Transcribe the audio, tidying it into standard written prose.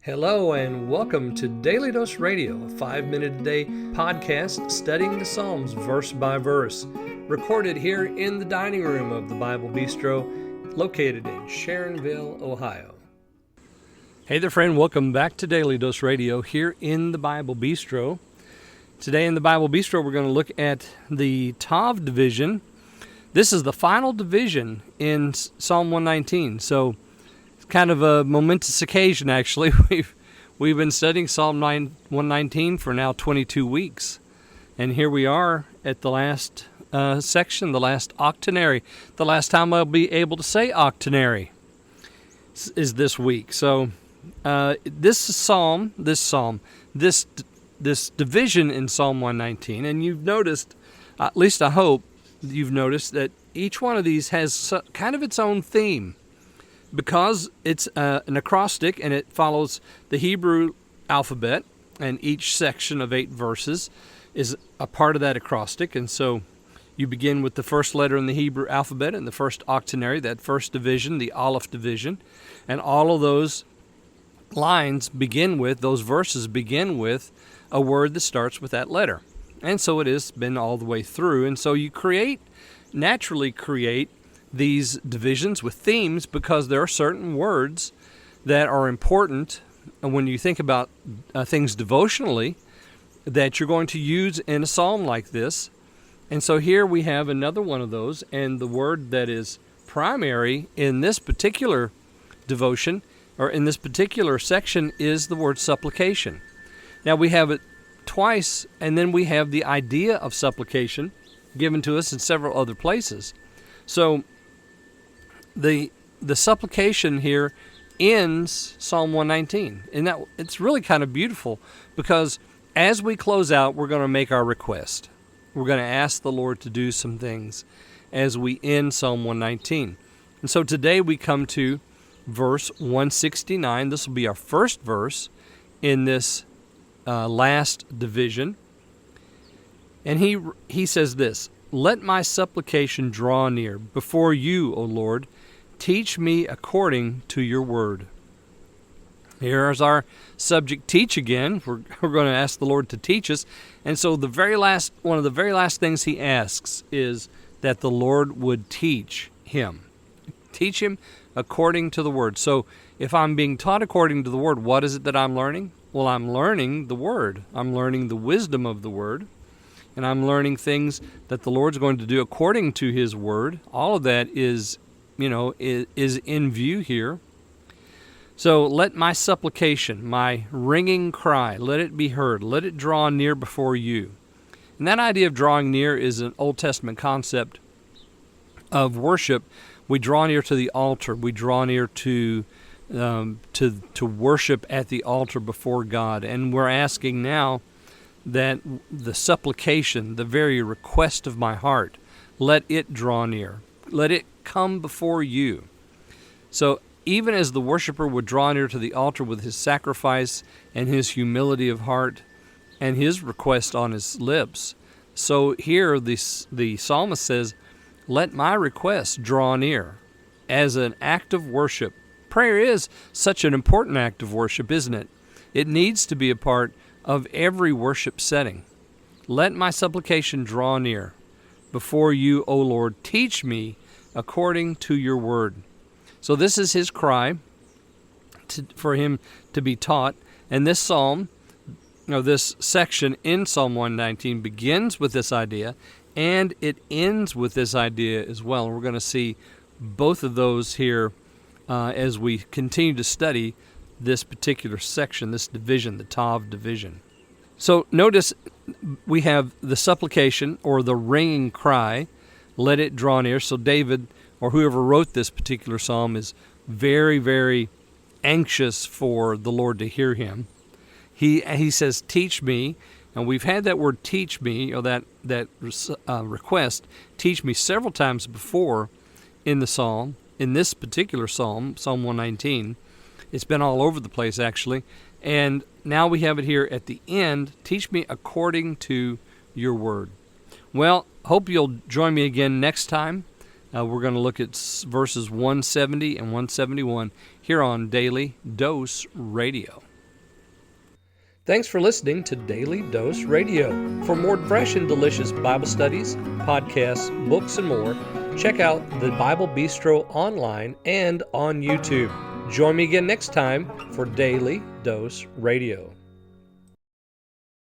Hello and welcome to Daily Dose Radio, a 5-minute-a-day podcast studying the Psalms verse by verse, recorded here in the dining room of the Bible Bistro, located in Sharonville, Ohio. Hey there, friend. Welcome back to Daily Dose Radio here in the Bible Bistro. Today in the Bible Bistro, we're going to look at the Tav division. This is the final division in Psalm 119, so kind of a momentous occasion, actually. We've been studying Psalm 119 for now 22 weeks. And here we are at the last section, the last octenary. The last time I'll be able to say octenary is this week. So this division in Psalm 119, and you've noticed, at least I hope you've noticed, that each one of these has kind of its own theme, because it's an acrostic and it follows the Hebrew alphabet, and each section of 8 verses is a part of that acrostic. And so you begin with the first letter in the Hebrew alphabet in the first octenary, that first division, the Aleph division, and all of those lines begin with, those verses begin with a word that starts with that letter. And so it has been all the way through. And so you naturally create these divisions with themes, because there are certain words that are important when you think about things devotionally that you're going to use in a psalm like this. And so here we have another one of those, and the word that is primary in this particular devotion, or in this particular section, is the word supplication. Now we have it twice, and then we have the idea of supplication given to us in several other places. So the supplication here ends Psalm 119, and that it's really kind of beautiful, because as we close out, we're going to make our request. We're going to ask the Lord to do some things as we end Psalm 119. And so today we come to verse 169. This will be our first verse in this last division. And he says this: "Let my supplication draw near before you, O Lord. Teach me according to your word." Here's our subject, teach again. We're going to ask the Lord to teach us. And so one of the very last things he asks is that the Lord would teach him. Teach him according to the word. So if I'm being taught according to the word, what is it that I'm learning? Well, I'm learning the word. I'm learning the wisdom of the word. And I'm learning things that the Lord's going to do according to his word. All of that is in view here. So let my supplication, my ringing cry, let it be heard. Let it draw near before you. And that idea of drawing near is an Old Testament concept of worship. We draw near to the altar. We draw near to worship at the altar before God. And we're asking now that the supplication, the very request of my heart, let it draw near. Let it come before you. So even as the worshiper would draw near to the altar with his sacrifice and his humility of heart and his request on his lips, so here the psalmist says, let my request draw near as an act of worship. Prayer is such an important act of worship, isn't it? It needs to be a part of every worship setting. Let my supplication draw near before you, O Lord. Teach me according to your word. So this is his cry for him to be taught. And this psalm, this section in Psalm 119 begins with this idea, and it ends with this idea as well. And we're going to see both of those here as we continue to study this particular section, this division, the Tav division. So notice we have the supplication, or the ringing cry, let it draw near. So David, or whoever wrote this particular psalm, is very, very anxious for the Lord to hear him. He says, teach me, and we've had that word teach me, or that request, teach me, several times before in the psalm. In this particular psalm, Psalm 119, it's been all over the place, actually. And now we have it here at the end, teach me according to your word. Well, hope you'll join me again next time. We're going to look at verses 170 and 171 here on Daily Dose Radio. Thanks for listening to Daily Dose Radio. For more fresh and delicious Bible studies, podcasts, books, and more, check out the Bible Bistro online and on YouTube. Join me again next time for Daily Dose Radio.